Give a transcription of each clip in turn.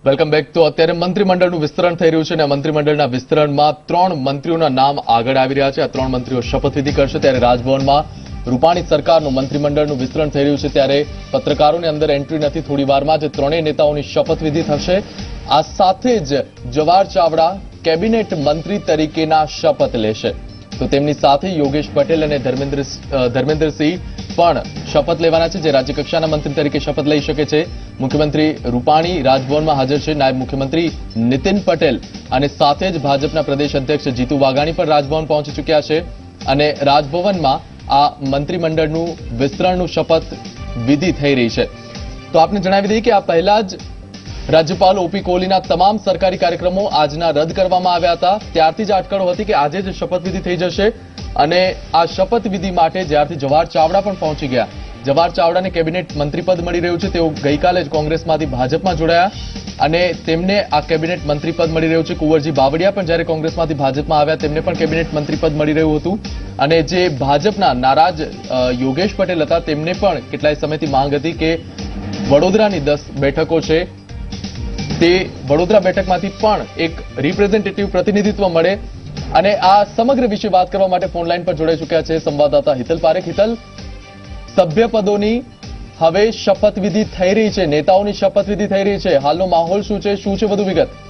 Welcome back. તો અત્યારે મંત્રીમંડળનું વિસ્તરણ થઈ રહ્યું છે અને મંત્રીમંડળના વિસ્તરણમાં 3 મંત્રીઓના નામ આગળ આવી રહ્યા છે। આ 3 મંત્રીઓ શપથવિધિ કરશે ત્યારે રાજભવનમાં રૂપાણી સરકારનું મંત્રીમંડળનું વિસ્તરણ થઈ રહ્યું છે ત્યારે પત્રકારોને અંદર એન્ટ્રી નથી। થોડી વારમાં જ ત્રણેય નેતાઓની શપથવિધિ થશે। આ સાથે જ જવાહર ચાવડા કેબિનેટ મંત્રી તરીકેના શપથ લેશે। તો તેમની સાથે યોગેશ પટેલ અને ધર્મેન્દ્રસિંહ પણ શપથ લેવાના છે, જે રાજ્યકક્ષાના મંત્રી તરીકે શપથ લઈ શકે છે। મુખ્યમંત્રી રૂપાણી રાજભવનમાં હાજર છે। નાયબ મુખ્યમંત્રી નીતિન પટેલ અને સાથે જ ભાજપના પ્રદેશ અધ્યક્ષ જીતુ વાઘાણી પણ રાજભવન પહોંચી ચૂક્યા છે અને રાજભવનમાં આ મંત્રીમંડળનું વિસ્તરણનું શપથ વિધિ થઈ રહી છે। તો આપને જણાવી દઈએ કે આ પહેલા જ રાજ્યપાલ ઓપી કોહલીના તમામ સરકારી કાર્યક્રમો આજના રદ કરવામાં આવ્યા હતા। ત્યારથી જ અટકળો હતી કે આજે જ શપથવિધિ થઈ જશે અને આ શપથવિધિ માટે જ્યારથી જવાહર ચાવડા પણ પહોંચી ગયા। જવાહર ચાવડાને કેબિનેટ મંત્રીપદ મળી રહ્યું છે। તેઓ ગઈકાલે જ કોંગ્રેસમાંથી ભાજપમાં જોડાયા અને તેમને આ કેબિનેટ મંત્રીપદ મળી રહ્યું છે। કુંવરજી બાવળિયા પણ જ્યારે કોંગ્રેસમાંથી ભાજપમાં આવ્યા તેમને પણ કેબિનેટ મંત્રીપદ મળી રહ્યું હતું અને જે ભાજપના નારાજ યોગેશ પટેલ હતા તેમને પણ કેટલાય સમયથી માંગ હતી કે વડોદરાની 10 બેઠકો છે તે વડોદરા બેઠકમાંથી પણ એક રિપ્રેઝેન્ટેટિવ પ્રતિનિધિત્વ મળે અને આ સમગ્ર વિશે વાત કરવા માટે ફોન લાઈન પર જોડાઈ ચૂક્યા છે સંવાદદાતા હિતલ પારેખ। હિતલ, સભ્ય પદોની હવે શપથવિધિ થઈ રહી છે, નેતાઓની શપથવિધિ થઈ રહી છે, હાલનો માહોલ શું છે વધુ વિગત?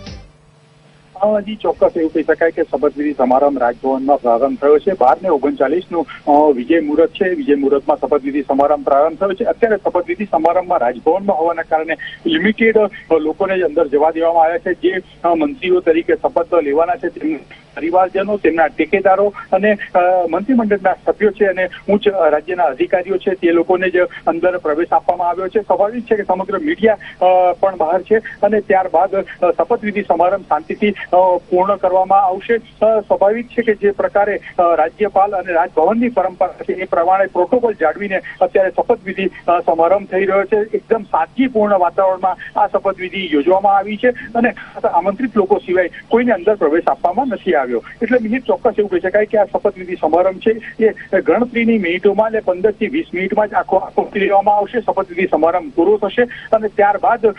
જી ચોક્કસ એવું કહી શકાય કે શપથવિધિ સમારંભ રાજભવનમાં પ્રારંભ થયો છે। 12:39 વિજય મુહૂર્ત છે। વિજય મુહૂર્તમાં શપથવિધિ સમારંભ પ્રારંભ થયો છે। અત્યારે શપથવિધિ સમારંભમાં રાજભવનમાં હોવાના કારણે લિમિટેડ લોકોને જ અંદર જવા દેવામાં આવ્યા છે। જે મંત્રીઓ તરીકે શપથ લેવાના છે તેમના પરિવારજનો, તેમના ટેકેદારો અને મંત્રીમંડળના સભ્યો છે અને ઉચ્ચ રાજ્યના અધિકારીઓ છે તે લોકોને જ અંદર પ્રવેશ આપવામાં આવ્યો છે। સ્વાભાવિક છે કે સમગ્ર મીડિયા પણ બહાર છે અને ત્યારબાદ શપથવિધિ સમારંભ શાંતિથી પૂર્ણ કરવામાં આવશે। સ્વાભાવિક છે કે જે પ્રકારે રાજ્યપાલ અને રાજભવનની પરંપરા છે એ પ્રમાણે પ્રોટોકોલ જાળવીને અત્યારે શપથવિધિ સમારંભ થઈ રહ્યો છે। એકદમ સાદગીપૂર્ણ વાતાવરણમાં આ શપથવિધિ યોજવામાં આવી છે અને આમંત્રિત લોકો સિવાય કોઈને અંદર પ્રવેશ આપવામાં નથી આવ્યો। એટલે મિનિટ ચોક્કસ એવું કહી શકાય કે આ શપથવિધિ સમારંભ છે એ ગણતરીની મિનિટોમાં એટલે 15 થી 20 મિનિટમાં જ આખો લેવામાં આવશે। શપથવિધિ સમારંભ પૂરો થશે અને ત્યારબાદ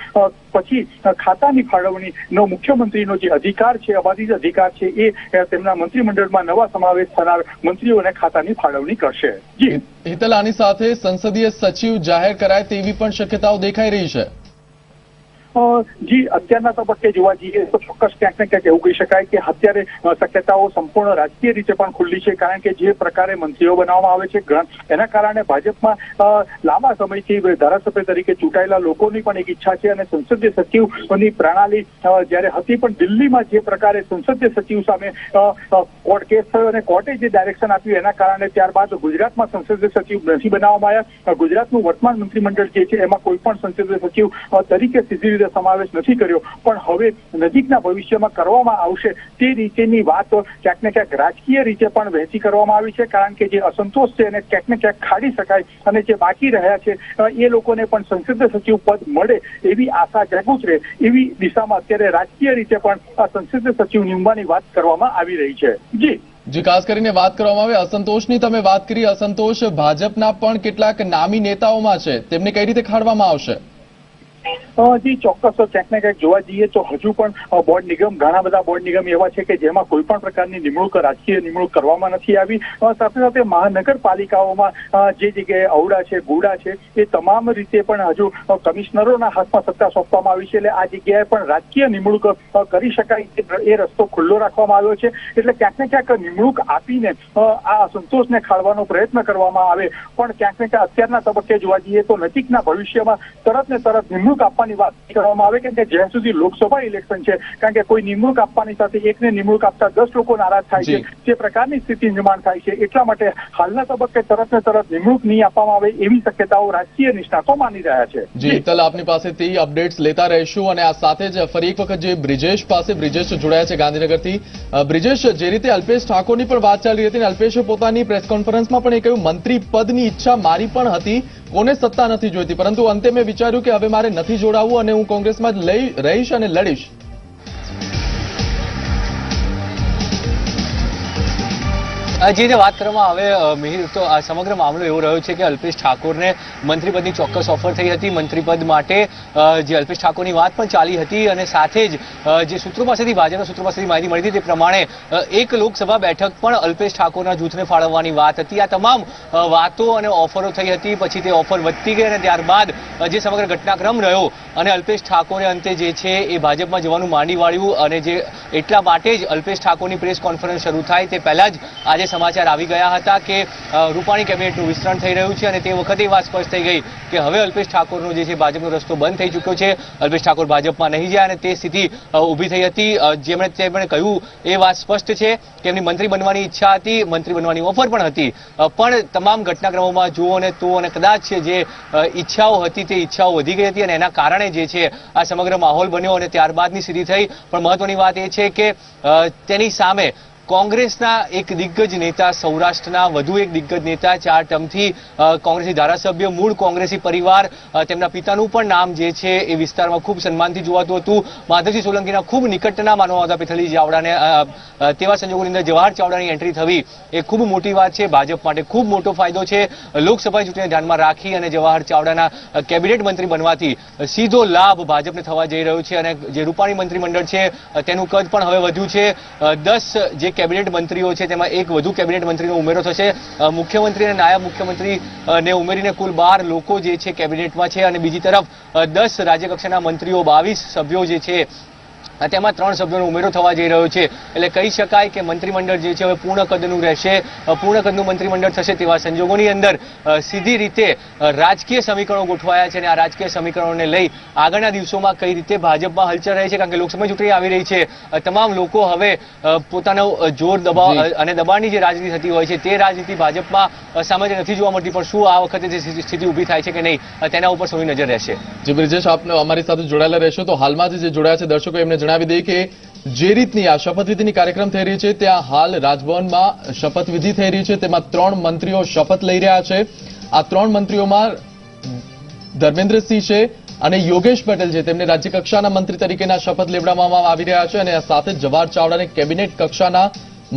પછી ખાતાની ફાળવણીનો મુખ્યમંત્રીનો જે અધિકાર છે, અબાધિત અધિકાર છે એ તેમના મંત્રીમંડળમાં નવા સમાવેશ થનાર મંત્રીઓને ખાતાની ફાળવણી કરશે। જી હિતલ, આની સાથે સંસદીય સચિવ જાહેર કરાય તેવી પણ શક્યતાઓ દેખાઈ રહી છે। જી અત્યારના તબક્કે જોવા જઈએ તો ચોક્કસ ક્યાંક ને ક્યાંક એવું કહી શકાય કે અત્યારે શક્યતાઓ સંપૂર્ણ રાજકીય રીતે પણ ખુલ્લી છે, કારણ કે જે પ્રકારે મંત્રીઓ બનાવવામાં આવે છે એના કારણે ભાજપમાં લાંબા સમયથી ધારાસભ્ય તરીકે ચૂંટાયેલા લોકોની પણ એક ઈચ્છા છે અને સંસદીય સચિવની પ્રણાલી જ્યારે હતી પણ દિલ્હીમાં જે પ્રકારે સંસદીય સચિવ સામે કોર્ટ કેસ થયો અને કોર્ટે જે ડાયરેક્શન આપ્યું એના કારણે ત્યારબાદ ગુજરાતમાં સંસદીય સચિવ નથી બનાવવામાં આવ્યા। ગુજરાતનું વર્તમાન મંત્રીમંડળ જે છે એમાં કોઈ પણ સંસદીય સચિવ તરીકે સીધી સમાવેશ નથી કર્યો, પણ હવે નજીકના ભવિષ્યમાં કરવામાં આવશે તે રીતેની વાત ક્યાંક ને ક્યાંક રાજકીય રીતે પણ વહેંચી કરવામાં આવી છે, કારણ કે જે અસંતોષ છે એને ક્યાંક ને ક્યાંક ખાડી શકાય અને જે બાકી રહ્યા છે એ લોકોને પણ સંસદીય સચિવ પદ મળે એવી આશા જાગૃત રહે એવી દિશામાં અત્યારે રાજકીય રીતે પણ આ સંસદીય સચિવ નિમવાની વાત કરવામાં આવી રહી છે। જી, ખાસ કરીને વાત કરવામાં આવે અસંતોષની, તમે વાત કરી અસંતોષ ભાજપના પણ કેટલાક નામી નેતાઓમાં છે, તેમને કઈ રીતે ખાડવામાં આવશે? જી ચોક્કસ ક્યાંક ને ક્યાંક જોવા જઈએ તો હજુ પણ બોર્ડ નિગમ, ઘણા બધા બોર્ડ નિગમ એવા છે કે જેમાં કોઈ પણ પ્રકારની નિમણૂક, રાજકીય નિમણૂક કરવામાં નથી આવી। સાથે સાથે મહાનગરપાલિકાઓમાં જે જગ્યાએ અવડા છે, ગુડા છે એ તમામ રીતે પણ હજુ કમિશનરોના હાથમાં સત્તા સોંપવામાં આવી છે, એટલે આ જગ્યાએ પણ રાજકીય નિમણૂક કરી શકાય એ રસ્તો ખુલ્લો રાખવામાં આવ્યો છે। એટલે ક્યાંક ને ક્યાંક નિમણૂક આપીને આ અસંતોષને ખાળવાનો પ્રયત્ન કરવામાં આવે, પણ ક્યાંક ને ક્યાંક અત્યારના તબક્કે જોવા જઈએ તો નજીકના ભવિષ્યમાં તરત ને તરત નિમણૂક આપવાની વાત કરવામાં આવે, કેમ કે જ્યાં સુધી લોકસભા ઇલેક્શન છે, કારણ કે કોઈ નિમણૂક આપવાની સાથે એકને નિમણૂક આપતા 10 લોકો નારાજ થાય છે, તે પ્રકારની સ્થિતિ નિર્માણ થાય છે। એટલા માટે હાલના તબક્કે તરત ને તરત નિમણૂક નહીં આપવામાં આવે એવી શક્યતાઓ રાજકીય નિષ્ણાતો માની રહ્યા છે। જી હિતલ, આપની પાસેથી અપડેટ્સ લેતા રહીશું અને આ સાથે જ ફરી એક વખત જે બ્રિજેશ જોડાયા છે ગાંધીનગરથી। બ્રિજેશ, જે રીતે અલ્પેશ ઠાકોરની પણ વાત ચાલી હતી અને અલ્પેશે પોતાની પ્રેસ કોન્ફરન્સમાં પણ એ કહ્યું મંત્રી પદની ઈચ્છા મારી પણ હતી, કોને સત્તા નથી જોઈતી, પરંતુ અંતે મેં વિચાર્યું કે હવે મારે નથી જોડાવવું અને હું કોંગ્રેસમાં જ રહીશ અને લડીશ। જે વાત કરવામાં આવે મિહિર, તો આ સમગ્ર મામલો એવો રહ્યો છે કે અલ્પેશ ઠાકોરને મંત્રીપદની ચોક્કસ ઓફર થઈ હતી. મંત્રીપદ માટે જે અલ્પેશ ઠાકોરની વાત પણ ચાલી હતી અને સાથે જ જે સૂત્રો પાસેથી ભાજપના સૂત્રો પાસેથી માહિતી મળી હતી તે પ્રમાણે એક લોકસભા બેઠક પણ અલ્પેશ ઠાકોરના જૂથને ફાળવવાની વાત હતી. આ તમામ વાતો અને ઓફરો થઈ હતી. પછી તે ઓફર વધતી ગઈ અને ત્યારબાદ જે સમગ્ર ઘટનાક્રમ રહ્યો અને અલ્પેશ ઠાકોરે અંતે જે છે એ ભાજપમાં જવાનું માંડી વાળ્યું અને જે એટલા માટે જ અલ્પેશ ઠાકોરની પ્રેસ કોન્ફરન્સ શરૂ થાય તે પહેલા જ આજે સમાચાર આવી ગયા હતા કે રૂપાણી કેબિનેટનું વિસ્તરણ થઈ રહ્યું છે અને તે વખતે વાત સ્પષ્ટ થઈ ગઈ કે હવે અલ્પેશ ઠાકોરનો જે છે ભાજપનો રસ્તો બંધ થઈ ચૂક્યો છે. અલ્પેશ ઠાકોર ભાજપમાં નહીં જાય અને તે સ્થિતિ ઊભી થઈ હતી. તેમણે કહ્યું એ વાત સ્પષ્ટ છે કે એમની મંત્રી બનવાની ઈચ્છા હતી, મંત્રી બનવાની ઓફર પણ હતી, પણ તમામ ઘટનાક્રમોમાં જુઓ અને તો અને કદાચ જે ઈચ્છાઓ હતી તે ઈચ્છાઓ વધી ગઈ હતી અને એના કારણે જે છે આ સમગ્ર માહોલ બન્યો અને ત્યારબાદની સ્થિતિ થઈ. પણ મહત્વની વાત એ છે કે તેની સામે કોંગ્રેસના એક દિગ્ગજ નેતા, સૌરાષ્ટ્રના વધુ એક દિગ્ગજ નેતા, 4 ટર્મથી કોંગ્રેસી ધારાસભ્ય, મૂળ કોંગ્રેસી પરિવાર, તેમના પિતાનું પણ નામ જે છે એ વિસ્તારમાં ખૂબ સન્માનથી જોવાતું હતું. માધવસિંહ સોલંકીના ખૂબ નિકટના માનવામાં આવતા પિથલી ચાવડાને તેવા સંજોગોની અંદર જવાહર ચાવડાની એન્ટ્રી થવી એ ખૂબ મોટી વાત છે. ભાજપ માટે ખૂબ મોટો ફાયદો છે. લોકસભા ચૂંટણીને ધ્યાનમાં રાખી અને જવાહર ચાવડાના કેબિનેટ મંત્રી બનવાથી સીધો લાભ ભાજપને થવા જઈ રહ્યો છે અને જે રૂપાણી મંત્રીમંડળ છે તેનું કદ પણ હવે વધ્યું છે. 10 જે કેબિનેટ મંત્રીઓ છે તેમાં એક વધુ કેબિનેટ મંત્રીનો ઉમેરો થશે. મુખ્યમંત્રી અને નાયબ મુખ્યમંત્રી ને ઉમેરીને કુલ 12 લોકો જે છે કેબિનેટમાં છે અને બીજી તરફ 10 રાજ્યકક્ષાના મંત્રીઓ, 22 સભ્યો જે છે તેમાં 3 સભ્યોનો ઉમેરો થવા જઈ રહ્યો છે. એટલે કહી શકાય કે મંત્રીમંડળ જે છે હવે પૂર્ણ કદનું રહેશે, પૂર્ણ કદનું મંત્રીમંડળ થશે. તેવા સંજોગોની અંદર સીધી રીતે રાજકીય સમીકરણો ગોઠવાયા છે અને આ રાજકીય સમીકરણોને લઈ આગળના દિવસોમાં કઈ રીતે ભાજપમાં હલચલ રહે છે, કારણ કે લોકસભા ચૂંટણી આવી રહી છે. તમામ લોકો હવે પોતાનો જોર દબાવ અને દબાણની જે રાજનીતિ થતી હોય છે તે રાજનીતિ ભાજપમાં સામાન્ય નથી જોવા મળતી. પણ શું આ વખતે જે સ્થિતિ ઊભી થાય છે કે નહીં તેના ઉપર સૌની નજર રહેશે. જે બ્રિજેશ, આપને અમારી સાથે જોડાયેલા રહેશો તો હાલમાં જે જોડાયા છે દર્શકો એમને જણાવી દઈએ કે જે રીતની આ શપથવિધિની કાર્યક્રમ થઈ રહી છે ત્યાં હાલ રાજભવનમાં શપથવિધિ થઈ રહી છે. તેમાં 3 મંત્રીઓ શપથ લઈ રહ્યા છે. આ 3 મંત્રીઓમાં ધર્મેન્દ્રસિંહ છે અને યોગેશ પટેલ છે, તેમને રાજ્ય કક્ષાના મંત્રી તરીકેના શપથ લેવડાવવામાં આવી રહ્યા છે અને સાથે જ જવાહર ચાવડાને કેબિનેટ કક્ષાના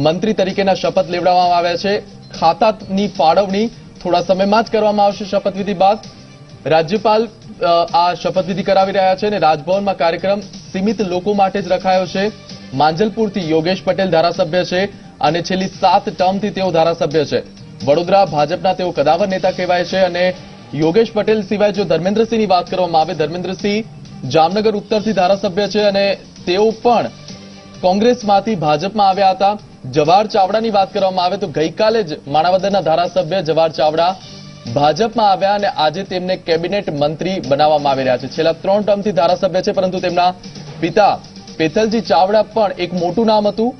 મંત્રી તરીકેના શપથ લેવડાવવામાં આવ્યા છે. ખાતાની ફાળવણી થોડા સમયમાં જ કરવામાં આવશે. શપથવિધિ બાદ રાજ્યપાલ આ શપથવિધિ કરાવી રહ્યા છે અને રાજભવનમાં કાર્યક્રમ સીમિત લોકો માટે જ રખાયો છે. માંજલપુરથી યોગેશ પટેલ ધારાસભ્ય છે અને છેલ્લી 7 ટર્મથી તેઓ ધારાસભ્ય છે. વડોદરા ભાજપના તેઓ કદાવર નેતા કહેવાય છે અને યોગેશ પટેલ સિવાય જો ધર્મેન્દ્રસિંહની વાત કરવામાં આવે, ધર્મેન્દ્રસિંહ જામનગર ઉત્તરથી ધારાસભ્ય છે અને તેઓ પણ કોંગ્રેસમાંથી ભાજપમાં આવ્યા હતા. જવાહર ચાવડાની વાત કરવામાં આવે તો ગઈકાલે જ માણાવદરના ધારાસભ્ય જવાહર ચાવડા ભાજપમાં આવ્યા અને આજે તેમને કેબિનેટ મંત્રી બનાવવામાં આવી રહ્યા છે. છેલ્લા 3 ટર્મથી ધારાસભ્ય છે, પરંતુ તેમના પિતા પેથલજી ચાવડા પણ એક મોટું નામ હતું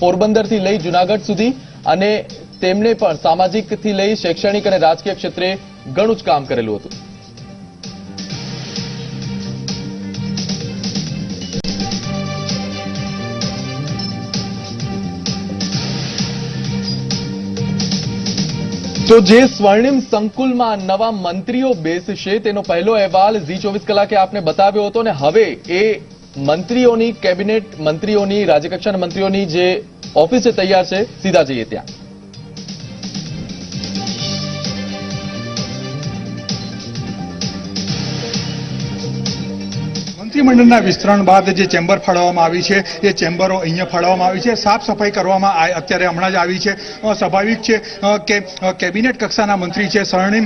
પોરબંદરથી લઈ જુનાગઢ સુધી અને તેમણે પણ સામાજિકથી લઈ શૈક્ષણિક અને રાજકીય ક્ષેત્રે ઘણું જ કામ કરેલું હતું. તો જે સ્વર્ણિમ સંકુલમાં નવા મંત્રીઓ બેસશે તેનો પહેલો અહેવાલ ઝી24 કલાકે આપને બતાવ્યો હતો અને હવે એ મંત્રીઓની કેબિનેટ મંત્રીઓની રાજ્યકક્ષાના મંત્રીઓની જે ઓફિસ છે તૈયાર છે. સીધા જઈએ ત્યાં. મંત્રીમંડળના વિસ્તરણ બાદ જે ચેમ્બર ફાળવવામાં આવી છે એ ચેમ્બરો અહીંયા ફાળવવામાં આવી છે. સાફ સફાઈ કરવામાં અત્યારે હમણાં જ આવી છે. સ્વાભાવિક છે કે કેબિનેટ કક્ષાના મંત્રી છે સ્વર્ણિમ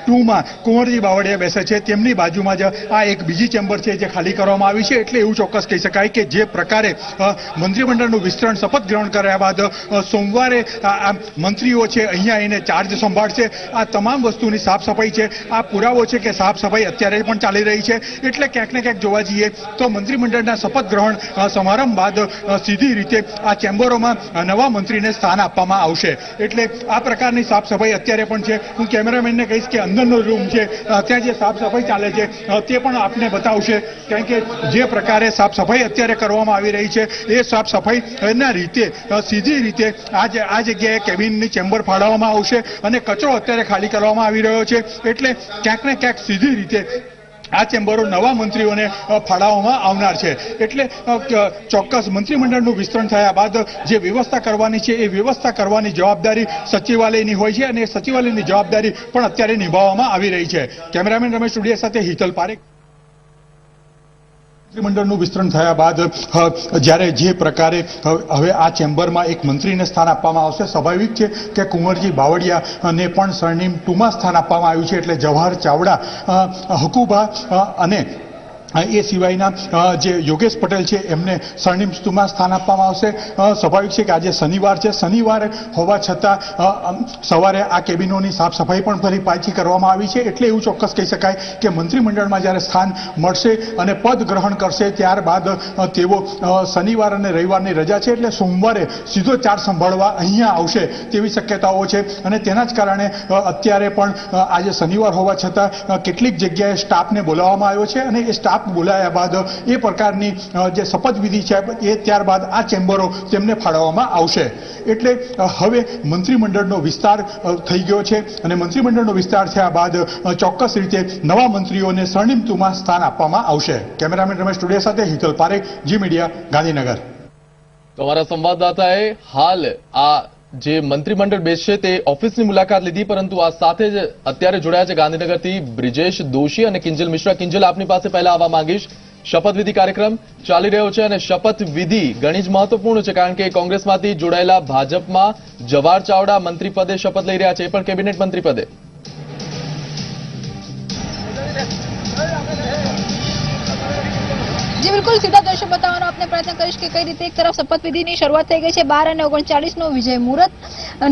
2માં કુંવરજી બાવળિયા બેસે છે, તેમની બાજુમાં જ આ એક બીજી ચેમ્બર છે જે ખાલી કરવામાં આવી છે. એટલે એવું ચોક્કસ કહી શકાય કે જે પ્રકારે મંત્રીમંડળનું વિસ્તરણ શપથ ગ્રહણ કર્યા બાદ સોમવારે આ મંત્રીઓ છે અહીંયા આવીને ચાર્જ સંભાળશે. આ તમામ વસ્તુની સાફ સફાઈ છે. આ પુરાવો છે કે સાફ સફાઈ અત્યારે પણ ચાલી રહી છે. એટલે ક્યાંક ને ક્યાંક જોવા જઈએ તો મંત્રીમંડળના શપથ ગ્રહણ સમારંભ બાદ સીધી રીતે આ ચેમ્બરોમાં નવા મંત્રીને સ્થાન આપવામાં આવશે. એટલે આ પ્રકારની સાફ સફાઈ અત્યારે પણ છે. હું કેમેરામેનને કહીશ કે અંદરનો રૂમ છે ત્યાં જે સાફ સફાઈ ચાલે છે તે પણ આપને બતાવશે, કારણ કે જે પ્રકારે સાફ સફાઈ અત્યારે કરવામાં આવી રહી છે એ સાફ સફાઈના રીતે સીધી રીતે આ જગ્યાએ કેબિનની ચેમ્બર ફાળવવામાં આવશે અને કચરો અત્યારે ખાલી કરવામાં આવી રહ્યો છે. એટલે ક્યાંક ને ક્યાંક સીધી રીતે આ ચેમ્બરો નવા મંત્રીઓને ફાળવવામાં આવનાર છે. એટલે ચોક્કસ મંત્રીમંડળનું વિસ્તરણ થયા બાદ જે વ્યવસ્થા કરવાની છે એ વ્યવસ્થા કરવાની જવાબદારી સચિવાલયની હોય છે અને એ સચિવાલયની જવાબદારી પણ અત્યારે નિભાવવામાં આવી રહી છે. કેમેરામેન રમેશ ટુડિયા સાથે હિતલ પારેખ. મંત્રીમંડળનું વિસ્તરણ થયા બાદ જ્યારે જે પ્રકારે હવે આ ચેમ્બરમાં એક મંત્રીને સ્થાન આપવામાં આવશે, સ્વાભાવિક છે કે કુંવરજી બાવળિયાને પણ સરનેમ 2માં સ્થાન આપવામાં આવ્યું છે. એટલે જવાહર ચાવડા, હકુભા અને એ સિવાયના જે યોગેશ પટેલ છે એમને સરનેમ 2માં સ્થાન આપવામાં આવશે. સ્વાભાવિક છે કે આજે શનિવાર છે, શનિવાર હોવા છતાં સવારે આ કેબિનોની સાફ સફાઈ પણ ફરી પાછી કરવામાં આવી છે. એટલે એવું ચોક્કસ કહી શકાય કે મંત્રીમંડળમાં જ્યારે સ્થાન મળશે અને પદ ગ્રહણ કરશે ત્યારબાદ તેઓ શનિવાર અને રવિવારની રજા છે એટલે સોમવારે સીધો ચાર્જ સંભાળવા અહીંયા આવશે તેવી શક્યતાઓ છે. અને તેના જ કારણે અત્યારે પણ આજે શનિવાર હોવા છતાં કેટલીક જગ્યાએ સ્ટાફને બોલાવવામાં આવ્યો છે અને એ સ્ટાફ બોલાયા બાદ એ પ્રકારની જે શપથવિધિ છે એ ત્યારબાદ આ ચેમ્બરો તેમને ફાળવવામાં આવશે. એટલે હવે મંત્રીમંડળનો વિસ્તાર થઈ ગયો છે અને મંત્રીમંડળનો વિસ્તાર થયા બાદ ચોક્કસ રીતે નવા મંત્રીઓને સરનેમ 2માં સ્થાન આપવામાં આવશે. કેમેરામેન રમેશ ટુડિયા સાથે હિતલ પારેખ, જી મીડિયા, ગાંધીનગર. તો અમારા સંવાદદાતાએ હાલ આ જે મંત્રીમંડળ બેસશે તે ઓફિસની મુલાકાત લીધી, પરંતુ આ સાથે જ અત્યારે જોડાયા છે ગાંધીનગરથી બ્રિજેશ દોશી અને કિંજલ મિશ્રા. કિંજલ, આપની પાસે પહેલા આવવા માંગીશ. શપથવિધિ કાર્યક્રમ ચાલી રહ્યો છે અને શપથવિધિ ઘણી જ મહત્વપૂર્ણ છે કારણ કે કોંગ્રેસમાંથી જોડાયેલા ભાજપમાં જવાહર ચાવડા મંત્રી પદે શપથ લઈ રહ્યા છે, એ પણ કેબિનેટ મંત્રી પદે. જી બિલકુલ, સીધા દ્રશ્ય બતાવવાનો આપને પ્રયત્ન કરીશ કે કઈ રીતે એક તરફ શપથવિધિની શરૂઆત થઈ ગઈ છે. 12 અને 39 નો વિજય મુહૂર્ત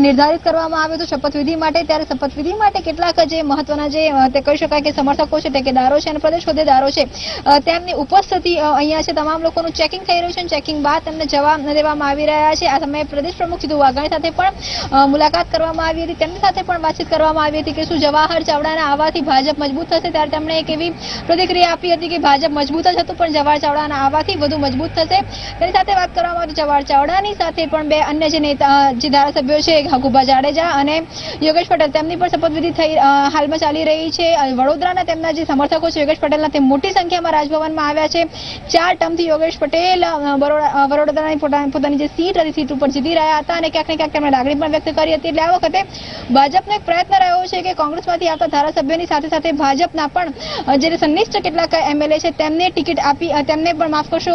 નિર્ધારિત કરવામાં આવ્યો હતો શપથવિધિ માટે. ત્યારે શપથવિધિ માટે કેટલાક જે મહત્વના જે તે કહી શકાય કે સમર્થકો છે, ટેકેદારો છે અને પ્રદેશ હોદ્દેદારો છે તેમની ઉપસ્થિતિ અહીંયા છે. તમામ લોકોનું ચેકિંગ થઈ રહ્યું છે અને ચેકિંગ બાદ તેમને જવાબ દેવામાં આવી રહ્યા છે. આ સમયે પ્રદેશ પ્રમુખ જીતુ વાઘાણી સાથે પણ મુલાકાત કરવામાં આવી હતી. તેમની સાથે પણ વાતચીત કરવામાં આવી હતી કે શું જવાહર ચાવડાના આવવાથી ભાજપ મજબૂત થશે. ત્યારે તેમણે એક એવી પ્રતિક્રિયા આપી હતી કે ભાજપ મજબૂત જ હતું પણ જવાહર ચાવડાના આવવાથી વધુ મજબૂત થશે. તેની સાથે વાત કરવામાં આવી જવાહર ચાવડાની સાથે પણ બે અન્ય જે નેતા જે ધારાસભ્યો છે હકુભા જાડેજા અને યોગેશ પટેલ તેમની પણ શપથવિધિ થઈ હાલમાં ચાલી રહી છે. વડોદરાના તેમના જે સમર્થકો છે યોગેશ પટેલના તે મોટી સંખ્યામાં રાજભવનમાં આવ્યા છે. 4 ટર્મથી યોગેશ પટેલ વડોદરાની પોતાની જે સીટ હતી સીટ ઉપર જીતી રહ્યા હતા અને ક્યાંક ને ક્યાંક તેમણે લાગણી પણ વ્યક્ત કરી હતી. એટલે આ વખતે ભાજપનો એક પ્રયત્ન રહ્યો છે કે કોંગ્રેસમાંથી આવતા ધારાસભ્યોની સાથે સાથે ભાજપના પણ જે સન્નિષ્ઠ કેટલાક એમએલએ છે તેમને ટિકિટ આપી તેમને પણ માફ કરશો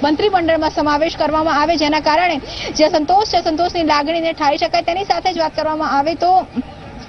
મંત્રીમંડળમાં સમાવેશ કરવામાં આવે, જેના કારણે જે સંતોષ છે સંતોષની લાગણીને ઠારી શકાય. તેની સાથે જ વાત કરવામાં આવે તો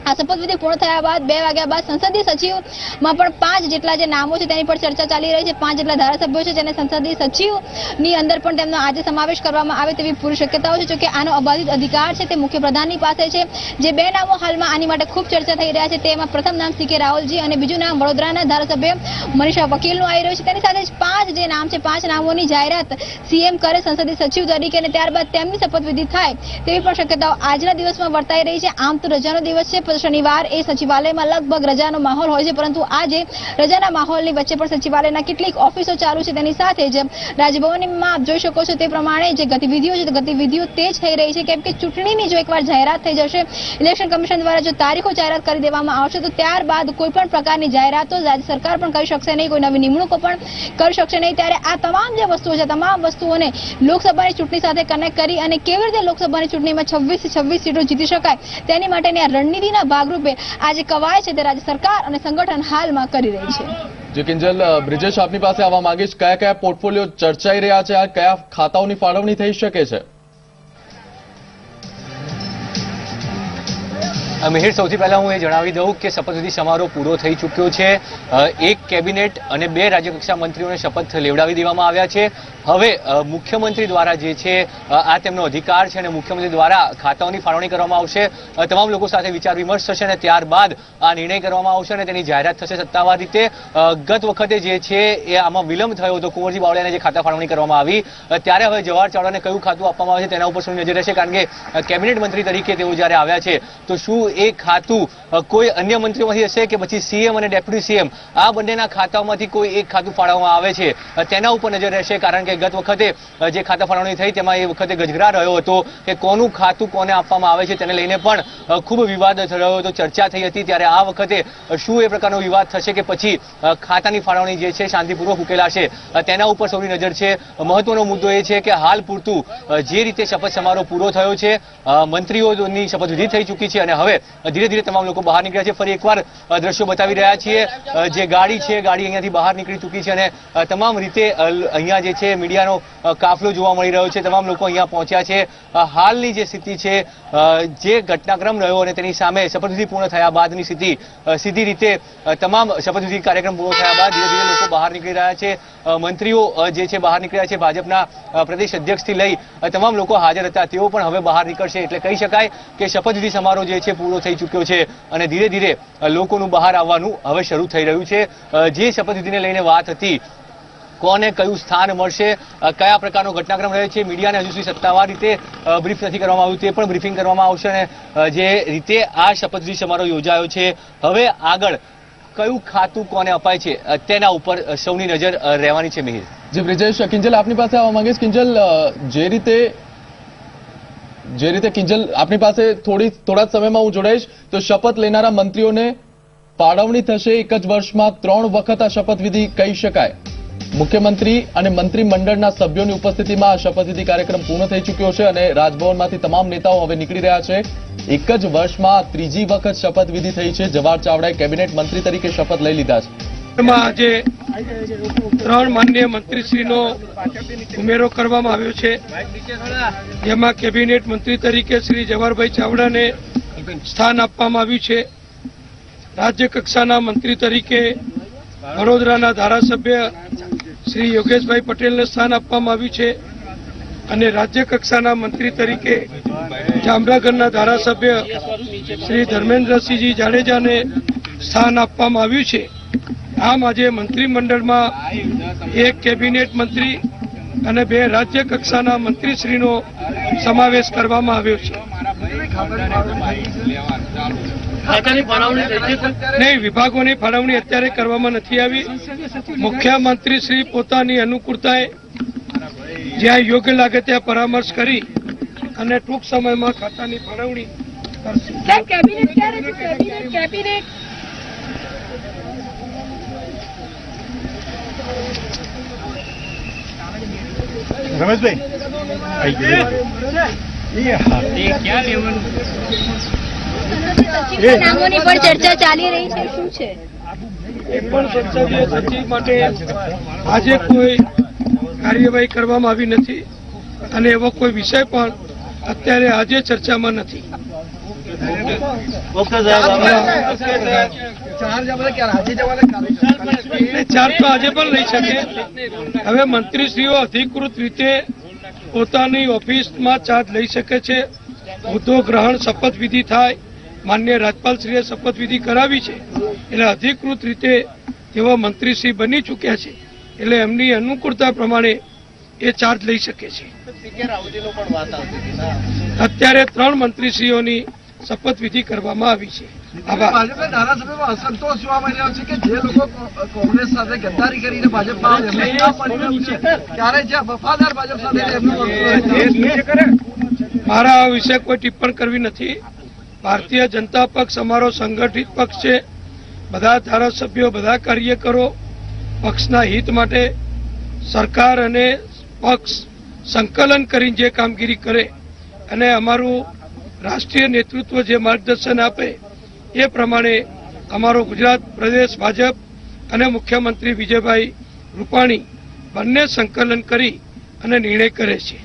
આ શપથવિધિ પૂર્ણ થયા બાદ 2 વાગ્યા બાદ સંસદીય સચિવમાં પણ 5 જેટલા જે નામો છે તેની પર ચર્ચા ચાલી રહી છે. 5 જેટલા ધારાસભ્યો છે જેને સંસદીય સચિવની અંદર પણ તેમનો આજે સમાવેશ કરવામાં આવે તેવી પૂરી શક્યતાઓ છે. જોકે આનો અબાધિત અધિકાર છે તે મુખ્યપ્રધાનની પાસે છે. જે 2 નામો હાલમાં આની માટે ખૂબ ચર્ચા થઈ રહ્યા છે તેમાં પ્રથમ નામ CK રાહુલજી અને બીજું નામ વડોદરાના ધારાસભ્ય મનીષા વકીલનું આવી રહ્યું છે. તેની સાથે જ 5 જે નામ છે 5 નામોની જાહેરાત CM કરે સંસદીય સચિવ તરીકે અને ત્યારબાદ તેમની શપથવિધિ થાય તેવી પણ શક્યતાઓ આજના દિવસમાં વર્તાઈ રહી છે. આમ તો રજાનો દિવસ છે, શનિવાર એ સચિવાલયમાં લગભગ રજાનો માહોલ હોય છે, પરંતુ આજે રજાના માહોલની વચ્ચે પણ સચિવાલયના કેટલીક ઓફિસો ચાલુ છે. તેની સાથે જ રાજભવનમાં આપ જોઈ શકો છો તે પ્રમાણે જે ગતિવિધિઓ છે ગતિવિધિઓ તેજ થઈ રહી છે. કેમ કે ચૂંટણીની જો એકવાર જાહેરાત થઈ જશે, ઇલેક્શન કમિશન દ્વારા જો તારીખો જાહેરાત કરી દેવામાં આવશે તો ત્યારબાદ કોઈ પણ પ્રકારની જાહેરાતો રાજ્ય સરકાર પણ કરી શકશે નહીં, કોઈ નવી નિમણૂકો પણ કરી શકશે નહીં. ત્યારે આ તમામ જે વસ્તુઓ છે તમામ વસ્તુઓને લોકસભાની ચૂંટણી સાથે કનેક્ટ કરી અને કેવી રીતે લોકસભાની ચૂંટણીમાં 26 સીટો જીતી શકાય તેની માટેની આ રણનીતિના ભાગરૂપે આજે કવાય છે તે રાજ્ય સરકાર અને સંગઠન હાલમાં કરી રહી છે. જે કિંજલ, બ્રિજેશ આપની પાસે આવવા માંગીશ. કયા કયા પોર્ટફોલિયો ચર્ચાઈ રહ્યા છે, આ કયા ખાતાઓની ફાળવણી થઈ શકે છે? મિહિર, સૌથી પહેલા હું એ જણાવી દઉં કે શપથવિધિ સમારોહ પૂરો થઈ ચૂક્યો છે. એક કેબિનેટ અને 2 રાજ્યકક્ષા મંત્રીઓને શપથ લેવડાવી દેવામાં આવ્યા છે. હવે મુખ્યમંત્રી દ્વારા જે છે આ તેમનો અધિકાર છે અને મુખ્યમંત્રી દ્વારા ખાતાઓની ફાળવણી કરવામાં આવશે. તમામ લોકો સાથે વિચાર વિમર્શ થશે અને ત્યારબાદ આ નિર્ણય કરવામાં આવશે અને તેની જાહેરાત થશે સત્તાવાર રીતે. ગત વખતે જે છે એ આમાં વિલંબ થયો હતો, કુંવરજી બાવળિયાને જે ખાતા ફાળવણી કરવામાં આવી ત્યારે હવે જવાહર ચાવડાને કયું ખાતું આપવામાં આવે છે તેના ઉપર શું નજર રહેશે, કારણ કે કેબિનેટ મંત્રી તરીકે તેઓ જ્યારે આવ્યા છે તો શું શું એ ખાતું કોઈ અન્ય મંત્રીઓમાંથી હશે કે પછી સીએમ અને ડેપ્યુટી સીએમ આ બંનેના ખાતાઓમાંથી કોઈ એક ખાતું ફાળવવામાં આવે છે તેના ઉપર નજર રહેશે. કારણ કે ગત વખતે જે ખાતા ફાળવણી થઈ તેમાં એ વખતે ગજગરા રહ્યો હતો કે કોનું ખાતું કોને આપવામાં આવે છે તેને લઈને પણ ખૂબ વિવાદ રહ્યો હતો, ચર્ચા થઈ હતી. ત્યારે આ વખતે શું એ પ્રકારનો વિવાદ થશે કે પછી ખાતાની ફાળવણી જે છે શાંતિપૂર્વક ઉકેલાશે તેના ઉપર સૌની નજર છે. મહત્વનો મુદ્દો એ છે કે હાલ પૂરતું જે રીતે શપથ સમારોહ પૂરો થયો છે, મંત્રીઓની શપથવિધિ થઈ ચૂકી છે અને હવે ધીરે ધીરે તમામ લોકો બહાર નીકળ્યા છે. ફરી એકવાર દ્રશ્યો બતાવી રહ્યા છીએ. જે ગાડી છે ગાડી અહીંયાથી બહાર નીકળી ચૂકી છે અને તમામ રીતે અહીંયા જે છે મીડિયાનો કાફલો જોવા મળી રહ્યો છે. તમામ લોકો અહીંયા પહોંચ્યા છે. હાલની જે સ્થિતિ છે, જે ઘટનાક્રમ રહ્યો અને તેની સામે શપથવિધિ પૂર્ણ થયા બાદની સ્થિતિ, સીધી રીતે તમામ શપથવિધિ કાર્યક્રમ પૂરો થયા બાદ ધીરે ધીરે લોકો બહાર નીકળી રહ્યા છે. મંત્રીઓ જે છે બહાર નીકળ્યા છે. ભાજપના પ્રદેશ અધ્યક્ષથી લઈ તમામ લોકો હાજર હતા, તેઓ પણ હવે બહાર નીકળશે. એટલે કહી શકાય કે શપથવિધિ સમારોહ જે છે પૂરો થઈ ચૂક્યો છે અને ધીરે ધીરે લોકોનું બહાર આવવાનું હવે શરૂ થઈ રહ્યું છે. જે શપથવિધિને લઈને વાત હતી, કોને કયું સ્થાન મળશે, કયા પ્રકારનો ઘટનાક્રમ રહે છે, મીડિયાને હજુ સુધી સત્તાવાર રીતે બ્રીફ નથી કરવામાં આવ્યું, તે પણ બ્રીફિંગ કરવામાં આવશે. અને જે રીતે આ શપથવિધિ સમારોહ યોજાયો છે, હવે આગળ કયું ખાતું કોને અપાય છે તેના ઉપર સૌની નજર રહેવાની છે. મિહિર જી બ્રિજેશ, કિંજલ આપની પાસે આવવા માંગીશ. કિંજલ, જે રીતે કિંજલ આપની પાસે થોડા જ સમયમાં હું જોડાઈશ, તો શપથ લેનારા મંત્રીઓને ફાળવણી થશે એક જ વર્ષમાં 3 વખત આ શપથવિધિ કહી શકાય. મુખ્યમંત્રી અને મંત્રીમંડળના સભ્યોની ઉપસ્થિતિમાં આ શપથવિધિ કાર્યક્રમ પૂર્ણ થઈ ચૂક્યો છે અને રાજભવનમાંથી તમામ નેતાઓ હવે નીકળી રહ્યા છે. એક જ વર્ષમાં 3જી વખત શપથવિધિ થઈ છે. જવાહર ચાવડાએ કેબિનેટ મંત્રી તરીકે શપથ લઈ લીધા છે. એમાં આજે 3 માનનીય મંત્રીશ્રીનો ઉમેરો કરવામાં આવ્યો છે, જેમાં કેબિનેટ મંત્રી તરીકે શ્રી જવાહરભાઈ ચાવડાને સ્થાન આપવામાં આવ્યું છે. રાજ્ય કક્ષાના મંત્રી તરીકે વડોદરાના ધારાસભ્ય શ્રી યોગેશભાઈ પટેલને સ્થાન આપવામાં આવ્યું છે અને રાજ્ય કક્ષાના મંત્રી તરીકે જામનગરના ધારાસભ્ય શ્રી ધર્મેન્દ્રસિંહજી જાડેજાને સ્થાન આપવામાં આવ્યું છે. આમ આજે મંત્રીમંડળમાં 1 કેબિનેટ મંત્રી અને 2 રાજ્ય કક્ષાના મંત્રીશ્રીનો સમાવેશ કરવામાં આવ્યો છે. નહીં, વિભાગોની ફાળવણી અત્યારે કરવામાં નથી આવી. મુખ્યમંત્રી શ્રી પોતાની અનુકૂળતાએ જ્યાં યોગ્ય લાગે ત્યાં પરામર્શ કરી અને ટૂંક સમયમાં ખાતાની ફાળવણી કરશે. નામોની પણ ચર્ચા ચાલી રહી છે, શું છે? એ પણ સંસદીય સચિવ માટે આજે કોઈ કાર્યવાહી કરવામાં આવી નથી અને એવો કોઈ વિષય પણ અત્યારે આજે ચર્ચામાં નથી. ચાર તો આજે પણ લઈ શકે. હવે મંત્રીશ્રીઓ અધિકૃત રીતે પોતાની ઓફિસમાં ચાર્જ લઈ શકે છે. મુદ્દો ગ્રહણ શપથવિધિ થાય, માન્ય રાજ્યપાલશ્રીએ શપથવિધિ કરાવી છે એટલે અધિકૃત રીતે તેઓ મંત્રીશ્રી બની ચૂક્યા છે એટલે એમની અનુકૂળતા પ્રમાણે એ ચાર્જ લઈ શકે છે. અત્યારે 3 મંત્રીશ્રીઓની શપથવિધિ કરવામાં આવી છે. ભાજપના ધારાસભ્યોમાં અસંતોષ જોવા મળી રહ્યો છે કે જે લોકો કોંગ્રેસ સાથે ગદ્દારી કરીને ભાજપમાં ત્યારે જે વફાદાર ભાજપ સાથે મારા આ વિશે કોઈ ટિપ્પણ કરવી નથી. ભારતીય જનતા પક્ષ અમારો સંગઠિત પક્ષ છે. બધા ધારાસભ્યો, બધા કાર્યકરો પક્ષના હિત માટે સરકાર અને પક્ષ સંકલન કરીને જે કામગીરી કરે અને અમારું રાષ્ટ્રીય નેતૃત્વ જે માર્ગદર્શન આપે એ પ્રમાણે અમારો ગુજરાત પ્રદેશ ભાજપ અને મુખ્યમંત્રી વિજયભાઈ રૂપાણી બંને સંકલન કરી અને નિર્ણય કરે છે.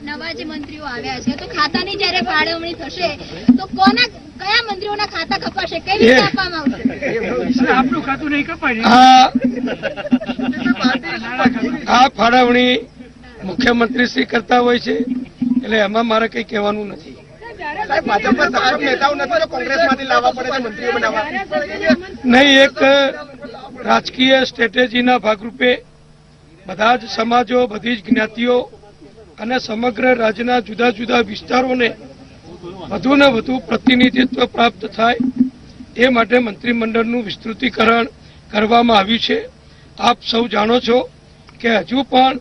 નવા જે મંત્રીઓ આવ્યા છે તો ખાતાની જ્યારે ફાળવણી થશે તો કયા મંત્રીઓના ખાતા કપાશે, કઈ રીતે આપવામાં આવશે? આપણું ખાતું નહીં કપાય. આ ફાળવણી મુખ્યમંત્રી શ્રી કરતા હોય છે એટલે એમાં મારે કઈ કહેવાનું નથી. નહીં, એક રાજકીય સ્ટ્રેટેજીના ભાગરૂપે બધા જ સમાજો, બધી જ જ્ઞાતિઓ અને સમગ્ર રાજ્યના જુદા જુદા વિસ્તારોને વધુને વધુ પ્રતિનિધિત્વ પ્રાપ્ત થાય એ માટે મંત્રીમંડળનું વિસ્તૃતીકરણ કરવામાં આવ્યું છે. આપ સૌ જાણો છો કે હજુ પણ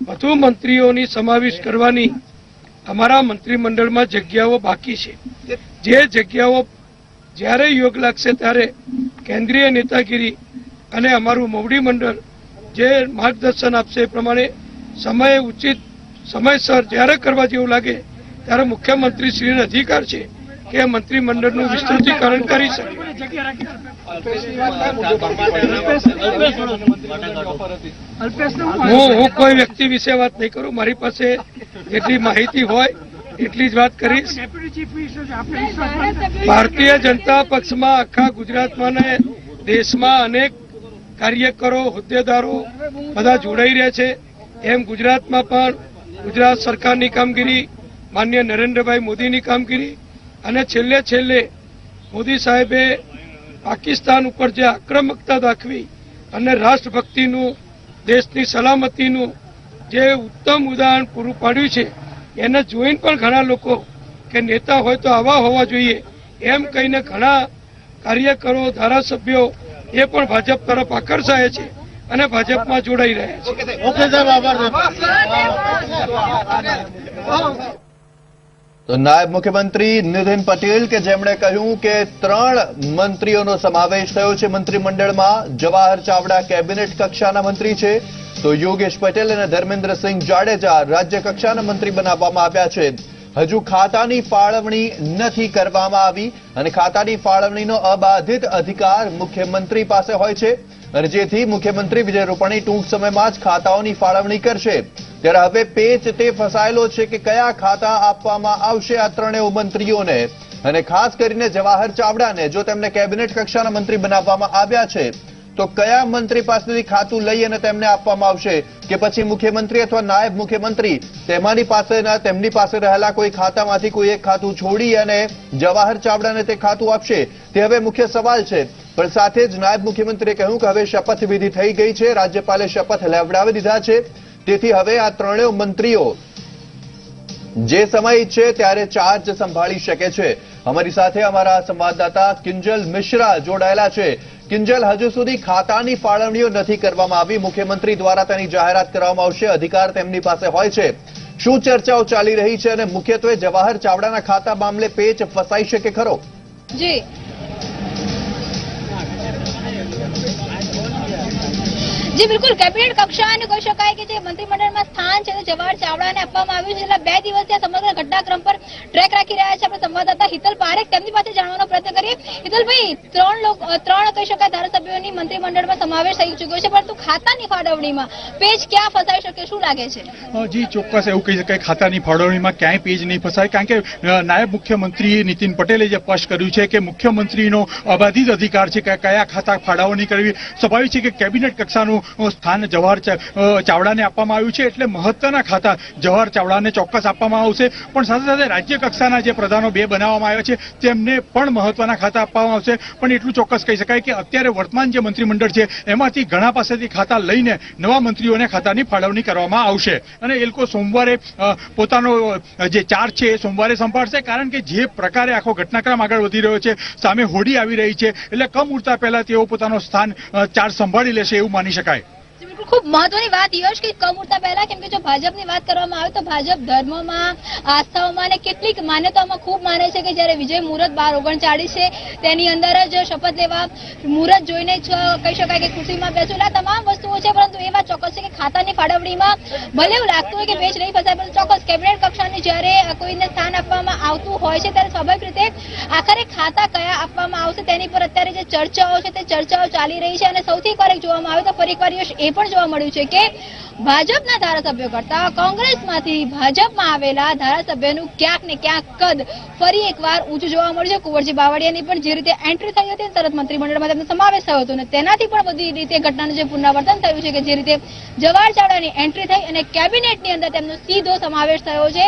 વધુ મંત્રીઓની સમાવેશ કરવાની અમારા મંત્રીમંડળમાં જગ્યાઓ બાકી છે. જે જગ્યાઓ જ્યારે યોગ લાગશે ત્યારે કેન્દ્રીય નેતાગીરી અને અમારું મોવડી મંડળ જે માર્ગદર્શન આપશે એ પ્રમાણે સમય ઉચિત સમયસર જ્યારે કરવા જેવું લાગે ત્યારે મુખ્યમંત્રીશ્રીને અધિકાર છે કે મંત્રીમંડળનું વિસ્તૃતીકરણ કરી શકે. હું કોઈ વ્યક્તિ વિશે વાત નહીં કરું. મારી પાસે જેટલી માહિતી હોય એટલી જ વાત કરીશ. ભારતીય જનતા પક્ષમાં આખા ગુજરાતમાં ને દેશમાં અનેક કાર્યકરો, હોદ્દેદારો બધા જોડાઈ રહ્યા છે. એમ ગુજરાતમાં પણ ગુજરાત સરકારની કામગીરી, માનનીય નરેન્દ્રભાઈ મોદીની કામગીરી અને છેલ્લે મોદી સાહેબે પાકિસ્તાન ઉપર જે આક્રમકતા દાખવી અને રાષ્ટ્રભક્તિનું, દેશની સલામતીનું જે ઉત્તમ ઉદાહરણ પૂરું પાડ્યું છે એને જોઈને પણ ઘણા લોકો કે નેતા હોય તો આવા હોવા જોઈએ એમ કહીને ઘણા કાર્યકરો, ધારાસભ્યો એ પણ ભાજપ તરફ આકર્ષાય છે અને ભાજપમાં જોડાઈ રહ્યા છે. તો નાયબ મુખ્યમંત્રી નીતિન પટેલ કે જેમણે કહ્યું કે 3 મંત્રીઓનો સમાવેશ થયો છે મંત્રીમંડળમાં. જવાહર ચાવડા કેબિનેટ કક્ષાના મંત્રી છે, તો યોગેશ પટેલ અને ધર્મેન્દ્રસિંહ જાડેજા રાજ્ય કક્ષાના મંત્રી બનાવવામાં આવ્યા છે. હજુ ખાતાની ફાળવણી નથી કરવામાં આવી અને ખાતાની ફાળવણીનો અબાધિત અધિકાર મુખ્યમંત્રી પાસે હોય છે અને જેથી મુખ્યમંત્રી વિજય રૂપાણી ટૂંક સમયમાં જ ખાતાઓની ફાળવણી કરશે. ત્યારે હવે પેચ તે ફસાયેલો છે કે કયા ખાતા આપવામાં આવશે આ 3 મંત્રીઓને, અને ખાસ કરીને જવાહર ચાવડાને જો તેમને કેબિનેટ કક્ષાના મંત્રી બનાવવામાં આવ્યા છે તો કયા મંત્રી પાસેથી ખાતું લઈ અને તેમને આપવામાં આવશે કે પછી મુખ્યમંત્રી અથવા નાયબ મુખ્યમંત્રી તેમની પાસે રહેલા કોઈ ખાતામાંથી કોઈ એક ખાતું છોડી અને જવાહર ચાવડાને તે ખાતું આપશે, તે હવે મુખ્ય સવાલ છે. પણ સાથે જ નાયબ મુખ્યમંત્રીએ કહ્યું કે હવે શપથવિધિ થઈ ગઈ છે, રાજ્યપાલે શપથ લેવડાવી દીધા છે, તેથી હવે આ 3 મંત્રીઓ જે સમય ઈચ્છે ત્યારે ચાર્જ સંભાળી શકે છે. અમારી સાથે અમારા સંવાદદાતા કિંજલ મિશ્રા જોડાયેલા છે. કિંજલ, હજુ સુધી ખાતાની ફાળવણીઓ નથી કરવામાં આવી, મુખ્યમંત્રી દ્વારા તેની જાહેરાત કરવામાં આવશે, અધિકાર તેમની પાસે હોય છે. શું ચર્ચાઓ ચાલી રહી છે અને મુખ્યત્વે જવાહર ચાવડાના ખાતા મામલે પેચ ફસાઈ શકે ખરો? જી જી બિલકુલ, કેબિનેટ કક્ષાને કહી શકાય કે જે મંત્રીમંડળમાં સ્થાન છે તે જવાહર ચાવડાને આપવામાં આવ્યું છે. છેલ્લા 2 દિવસથી સમગ્ર ઘટનાક્રમ પર ટ્રેક રાખી રહ્યા છે આપણે સંવાદદાતા હિતલ પારેખ, તેમની પાસે જાણવાનો પ્રયત્ન કરીએ. હિતલભાઈ, 3 કહી શકાય ધારાસભ્યોની મંત્રીમંડળમાં સમાવેશ થઈ ચૂક્યો છે, પરંતુ ખાતાની ફાળવણીમાં પેચ ક્યાં ફસાઈ શકે, શું લાગે છે? જી ચોક્કસ એવું કહી શકાય, ખાતાની ફાળવણીમાં ક્યાંય પેજ નહીં ફસાય, કારણ કે નાયબ મુખ્યમંત્રી નીતિન પટેલે જે સ્પષ્ટ કર્યું છે કે મુખ્યમંત્રીનો અબાધિત અધિકાર છે કે કયા ખાતા ફાળવણી કરવી. સ્વાભાવિક છે કે કેબિનેટ કક્ષાનું સ્થાન જવાહર ચાવડાને આપવામાં આવ્યું છે, એટલે મહત્વના ખાતા જવાહર ચાવડાને ચોક્કસ આપવામાં આવશે. પણ સાથે સાથે રાજ્ય કક્ષાના જે પ્રધાનો 2 બનાવવામાં આવ્યા છે તેમને પણ મહત્વના ખાતા આપવામાં આવશે. પણ એટલું ચોક્કસ કહી શકાય કે અત્યારે વર્તમાન જે મંત્રીમંડળ છે એમાંથી ઘણા પાસેથી ખાતા લઈને નવા મંત્રીઓને ખાતાની ફાળવણી કરવામાં આવશે અને એ લોકો સોમવારે પોતાનો જે ચાર્જ છે એ સોમવારે સંભાળશે. કારણ કે જે પ્રકારે આખો ઘટનાક્રમ આગળ વધી રહ્યો છે, સામે હોડી આવી રહી છે, એટલે કમ ઉડતા પહેલા તેઓ પોતાનો ચાર્જ સંભાળી લેશે એવું માની શકાય. ખૂબ મહત્વની વાત યશ કે કમ ઉડતા પહેલા, કેમ કે જો ભાજપની વાત કરવામાં આવે તો ભાજપ ધર્મમાં, આસ્થાઓમાં અને કેટલીક માન્યતાઓમાં ખૂબ માને છે કે જ્યારે વિજય મુહૂર્ત 12:39 છે તેની અંદર જ શપથ લેવા, મુહૂર્ત જોઈને જ કહી શકાય કે ખુરશીમાં બેસવું, આ તમામ વસ્તુઓ છે. પરંતુ એ વાત ચોક્કસ છે કે ખાતાની ફાળવણીમાં ભલે એવું લાગતું હોય કે પેચ નહીં ફસાય, પરંતુ ચોક્કસ કેબિનેટ કક્ષાની જ્યારે કોઈને સ્થાન આપવામાં આવતું હોય છે ત્યારે સ્વાભાવિક રીતે આખરે ખાતા કયા આપવામાં આવશે તેની પર અત્યારે જે ચર્ચાઓ છે તે ચર્ચાઓ ચાલી રહી છે. અને સૌથી એકવાર જોવામાં આવે તો ફરી એકવાર યશ એ પણ જોવા મળ્યું છે કે ભાજપના ધારાસભ્યો કરતા કોંગ્રેસમાંથી ભાજપમાં આવેલા ધારાસભ્યનું ક્યાંક ને ક્યાંક કદ ફરી એકવાર ઊંચું જોવા મળ્યું છે. કુંવરજી બાવળિયાની પણ જે રીતે એન્ટ્રી થઈ હતી તરત મંત્રીમંડળમાં તેમનો સમાવેશ થયો હતો અને તેનાથી પણ બધી રીતે ઘટનાનું જે પુનરાવર્તન થયું છે કે જે રીતે જવાહર ચાવડાની એન્ટ્રી થઈ અને કેબિનેટની અંદર તેમનો સીધો સમાવેશ થયો છે.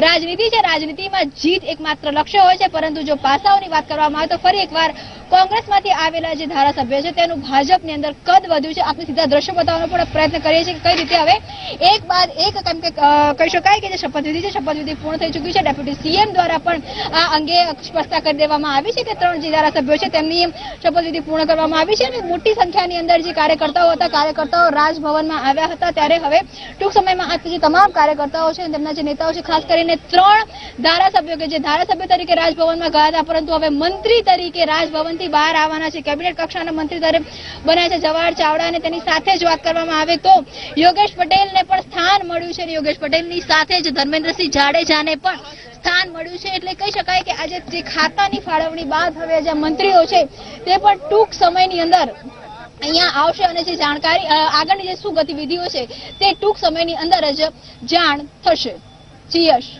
રાજનીતિ છે, રાજનીતિમાં જીત એકમાત્ર લક્ષ્ય હોય છે, પરંતુ જો પાસાઓની વાત કરવામાં આવે તો ફરી એકવાર કોંગ્રેસમાંથી આવેલા જે ધારાસભ્ય છે તેનું ભાજપની અંદર કદ વધ્યું છે. આપણે સીધા દ્રશ્યો બતાવવાનો પણ પ્રયત્ન કરીએ છીએ કે કઈ રીતે હવે એક બાદ એક કેમ કે કહી શકાય કે જે શપથવિધિ છે શપથવિધિ પૂર્ણ થઈ ચૂકી છે. ડેપ્યુટી સીએમ દ્વારા પણ આ અંગે સ્પષ્ટતા કરી દેવામાં આવી છે કે 3 જે ધારાસભ્યો છે તેમની શપથવિધિ પૂર્ણ કરવામાં આવી છે અને મોટી સંખ્યાની અંદર જે કાર્યકર્તાઓ રાજભવનમાં આવ્યા હતા. ત્યારે હવે ટૂંક સમયમાં આ જે તમામ કાર્યકર્તાઓ છે તેમના જે નેતાઓ છે ખાસ કરીને 3 ધારાસભ્યો કે જે ધારાસભ્ય તરીકે રાજભવનમાં ગયા હતા પરંતુ હવે મંત્રી તરીકે રાજભવનથી બહાર આવવાના છે. કેબિનેટ કક્ષાના મંત્રી તરીકે બન્યા છે જવાહર ચાવડા અને તેની સાથે જ વાત કરવામાં આવે તો યોગેશ પટેલને પણ સ્થાન મળ્યું છે અને યોગેશ પટેલની સાથે જ ધર્મેન્દ્રસિંહ જાડેજાને પણ સ્થાન મળ્યું છે. એટલે કહી શકાય કે આજે જે ખાતાની ફાળવણી બાદ હવે જે મંત્રીઓ છે તે પણ ટૂંક સમયની અંદર અહીંયા આવશે અને જે જાણકારી આગળની જે શું ગતિવિધિઓ છે તે ટૂંક સમયની અંદર જ જાણ થશે. જી યશ.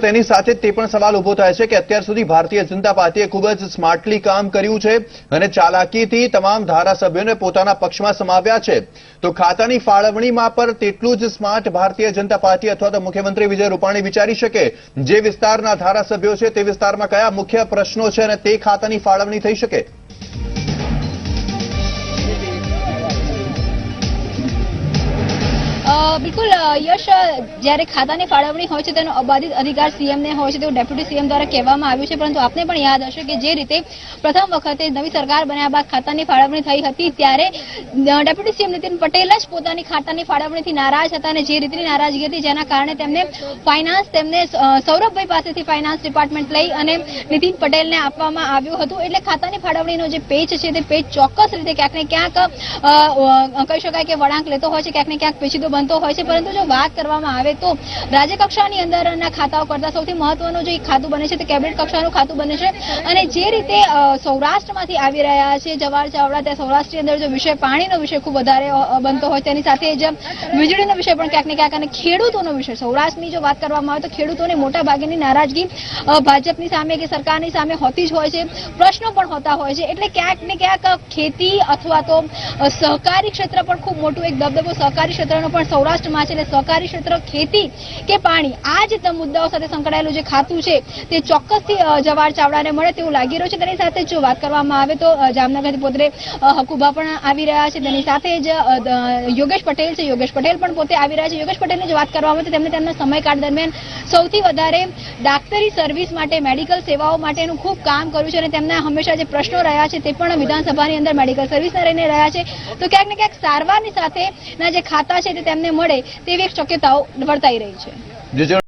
તેની સાથે તે પણ સવાલ ઉભો થાય છે કે અત્યાર સુધી ભારતીય જનતા પાર્ટીએ ખૂબ જ સ્માર્ટલી કામ કર્યું છે અને ચાલાકીથી તમામ ધારાસભ્યોને પોતાના પક્ષમાં સમાવ્યા છે. તો ખાતાની ફાળવણીમાં પર તેટલું જ સ્માર્ટ ભારતીય જનતા પાર્ટી અથવા તો મુખ્યમંત્રી વિજય રૂપાણી વિચારી શકે જે વિસ્તારના ધારાસભ્યો છે તે વિસ્તારમાં કયા મુખ્ય પ્રશ્નો છે અને તે ખાતાની ફાળવણી થઈ શકે. બિલકુલ યશ, જ્યારે ખાતાની ફાળવણી હોય છે તેનો અબાધિત અધિકાર સીએમને હોય છે તેવું ડેપ્યુટી સીએમ દ્વારા કહેવામાં આવ્યું છે. પરંતુ આપને પણ યાદ હશે કે જે રીતે પ્રથમ વખતે નવી સરકાર બન્યા બાદ ખાતાની ફાળવણી થઈ હતી ત્યારે ડેપ્યુટી સીએમ નીતિન પટેલ જ પોતાની ખાતાની ફાળવણીથી નારાજ હતા અને જે રીતની નારાજગી હતી જેના કારણે તેમને સૌરભભાઈ પાસેથી ફાઇનાન્સ ડિપાર્ટમેન્ટ લઈ અને નીતિન પટેલને આપવામાં આવ્યું હતું. એટલે ખાતાની ફાળવણીનો જે પેચ છે તે પેચ ચોક્કસ રીતે ક્યાંક ને ક્યાંક કહી શકાય કે વળાંક લેતો હોય છે, ક્યાંક ને ક્યાંક પેચીદો બનતો હોય છે. પરંતુ જો વાત કરવામાં આવે તો રાજ્ય કક્ષાની અંદરના ખાતાઓ કરતા સૌથી મહત્વનું જે ખાતું બને છે તે કેબિનેટ કક્ષાનું ખાતું બને છે. અને જે રીતે સૌરાષ્ટ્રમાંથી આવી રહ્યા છે જવાહર ચાવડા, ત્યાં સૌરાષ્ટ્રની અંદર જો વિષય પાણીનો વિષય ખૂબ વધારે બનતો હોય તેની સાથે જ વીજળીનો વિષય પણ ક્યાંક ને ક્યાંક અને ખેડૂતોનો વિષય સૌરાષ્ટ્રની જો વાત કરવામાં આવે તો ખેડૂતોની મોટા ભાગની નારાજગી ભાજપની સામે કે સરકારની સામે હોતી જ હોય છે, પ્રશ્નો પણ હોતા હોય છે. એટલે ક્યાંક ને ક્યાંક ખેતી અથવા તો સહકારી ક્ષેત્ર પણ ખૂબ મોટું એક દબદબો સહકારી ક્ષેત્રનો પણ સૌરાષ્ટ્રમાં છે. એટલે સહકારી ક્ષેત્ર, ખેતી કે પાણી આ જ મુદ્દાઓ સાથે સંકળાયેલું જે ખાતું છે તે ચોક્કસથી જવાહર ચાવડાને મળે તેવું લાગી રહ્યું છે. તેની સાથે જો વાત કરવામાં આવે તો જામનગરથી પોતે હકુભા પણ આવી રહ્યા છે. તેની સાથે જ યોગેશ પટેલ છે, યોગેશ પટેલ પણ પોતે આવી રહ્યા છે. યોગેશ પટેલની જો વાત કરવામાં આવે તો તેમને તેમના સમયકાળ દરમિયાન સૌથી વધારે ડાક્ટરી સર્વિસ માટે, મેડિકલ સેવાઓ માટેનું ખૂબ કામ કર્યું છે અને તેમના હંમેશા જે પ્રશ્નો રહ્યા છે તે પણ વિધાનસભાની અંદર મેડિકલ સર્વિસના રહીને રહ્યા છે. તો ક્યાંક ને ક્યાંક સારવારની સાથેના જે ખાતા છે તે તેમને મળે તેવી એક શક્યતાઓ વર્તાઈ રહી છે.